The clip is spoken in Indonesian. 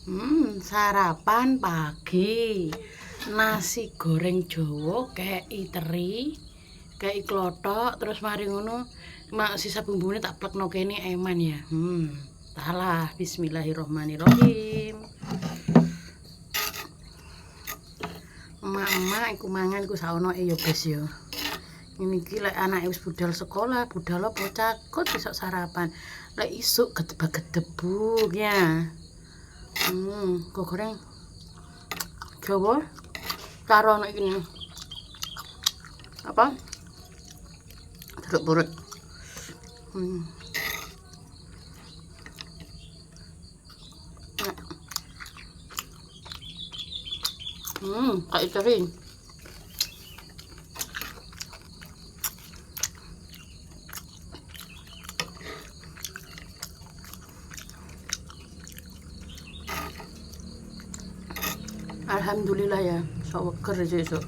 Sarapan pagi. Nasi goreng Jawa kei teri, kei klothok, terus mari ngono mak sisa bumbune tak plekno kene eman ya. Talah bismillahirrahmanirrahim. Emak-emak iku mangan iku saonoke ya, Bes ya. Ini iki lek anake wis budal sekolah, budal apa cakut besok sarapan. Lek isuk gedebak-gedebuk ya. Kok goreng Jawa karo ana iki apa? Jeruk purut. Kayak teri. Alhamdulillah ya, sok weger esuk.